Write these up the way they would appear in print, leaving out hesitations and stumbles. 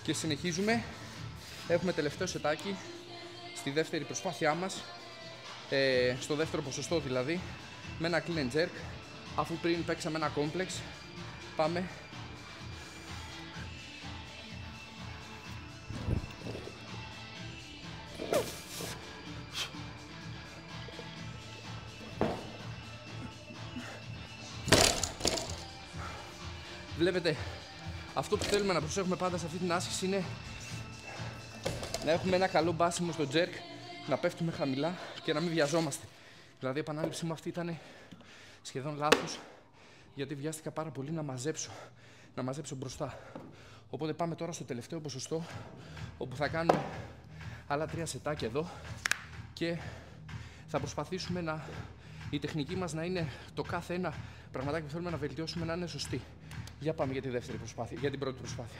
Και συνεχίζουμε. Έχουμε τελευταίο σετάκι στη δεύτερη προσπάθειά μας, στο δεύτερο ποσοστό δηλαδή, με ένα clean and jerk, αφού πριν παίξαμε ένα complex. Πάμε. Βλέπετε, αυτό που θέλουμε να προσέχουμε πάντα σε αυτή την άσκηση είναι να έχουμε ένα καλό μπάσιμο στο jerk, να πέφτουμε χαμηλά και να μην βιαζόμαστε. Δηλαδή η επανάληψή μου αυτή ήταν σχεδόν λάθος, γιατί βιάστηκα πάρα πολύ να μαζέψω μπροστά. Οπότε πάμε τώρα στο τελευταίο ποσοστό, όπου θα κάνουμε άλλα 3 σετάκια εδώ και θα προσπαθήσουμε η τεχνική μας να είναι το κάθε ένα πραγματάκι που θέλουμε να βελτιώσουμε να είναι σωστή. Για πάμε για τη δεύτερη προσπάθεια, για την πρώτη προσπάθεια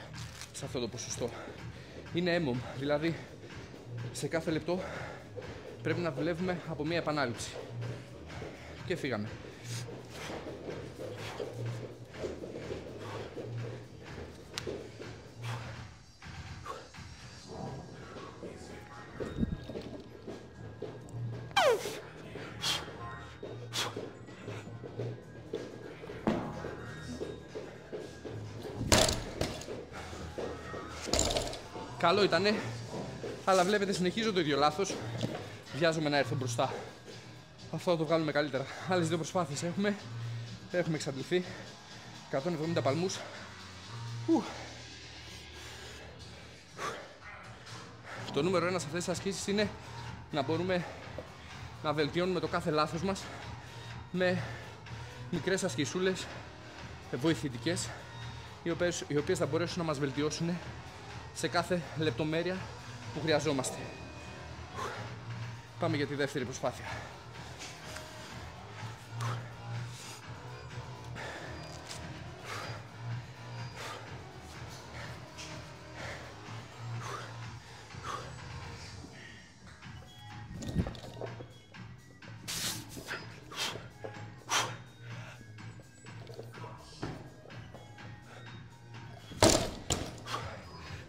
σε αυτό το ποσοστό. Είναι έμμομ, δηλαδή σε κάθε λεπτό πρέπει να δουλεύουμε από μία επανάληψη. Και φύγαμε. Καλό ήτανε, αλλά βλέπετε συνεχίζω το ίδιο λάθος. Βιάζομαι να έρθω μπροστά. Αυτό θα το βγάλουμε καλύτερα. Άλλες 2 προσπάθειες έχουμε. Έχουμε εξαντληθεί. 170 παλμούς. Το νούμερο 1 σε αυτές τις ασκήσεις είναι να μπορούμε να βελτιώνουμε το κάθε λάθος μας με μικρές ασκησούλες βοηθητικές, οι οποίες θα μπορέσουν να μας βελτιώσουν σε κάθε λεπτομέρεια που χρειαζόμαστε. Πάμε για τη δεύτερη προσπάθεια.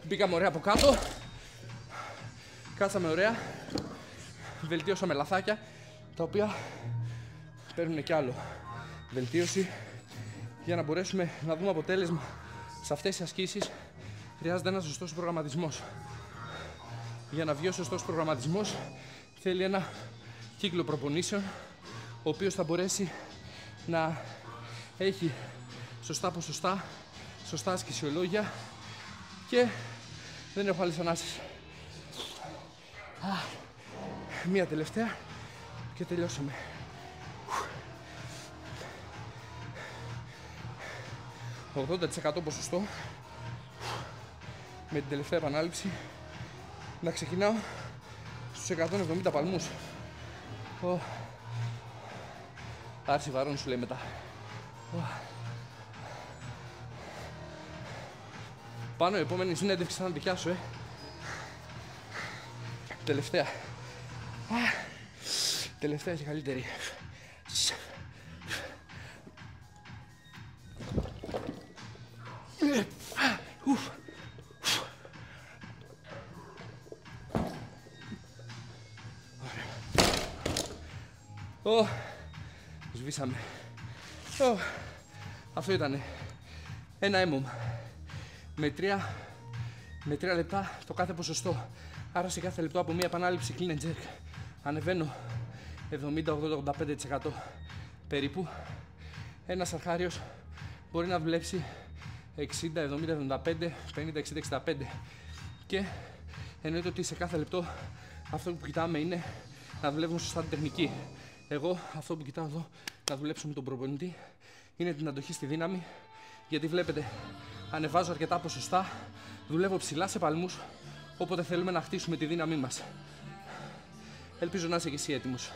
Μπήκαμε ωραία από κάτω, κάτσαμε ωραία, βελτίωσαμε λαθάκια, τα οποία παίρνουν κι άλλο βελτίωση. Για να μπορέσουμε να δούμε αποτέλεσμα σε αυτές τις ασκήσεις χρειάζεται ένας σωστός προγραμματισμός. Για να βγει ο σωστός προγραμματισμός θέλει ένα κύκλο προπονήσεων, ο οποίος θα μπορέσει να έχει σωστά ποσοστά, σωστά ασκησιολόγια και δεν έχω άλλες ανάσες. Μία τελευταία και τελειώσαμε. ...80% ποσοστό με την τελευταία επανάληψη. Να ξεκινάω στους 170 παλμούς. Άρση βαρών σου λέει μετά. Πάνω η επόμενη συνέντευξη θα είναι δικιά σου, Τελευταία. Τελευταία και καλύτερη. Σβήσαμε. Αυτό ήταν ένα έμμομ με 3 λεπτά το κάθε ποσοστό. Άρα σε κάθε λεπτό από μία επανάληψη clean and jerk ανεβαίνω 70-80-85% περίπου. Ένας αρχάριος μπορεί να δουλέψει 60-70-75, 50-60-65 και εννοείται ότι σε κάθε λεπτό αυτό που κοιτάμε είναι να δουλεύουμε σωστά την τεχνική. Εγώ αυτό που κοιτάω εδώ να δουλέψω με τον προπονητή είναι την αντοχή στη δύναμη, γιατί βλέπετε ανεβάζω αρκετά ποσοστά, δουλεύω ψηλά σε παλμούς, όποτε θέλουμε να χτίσουμε τη δύναμή μας. Ελπίζω να είσαι και εσύ έτοιμος.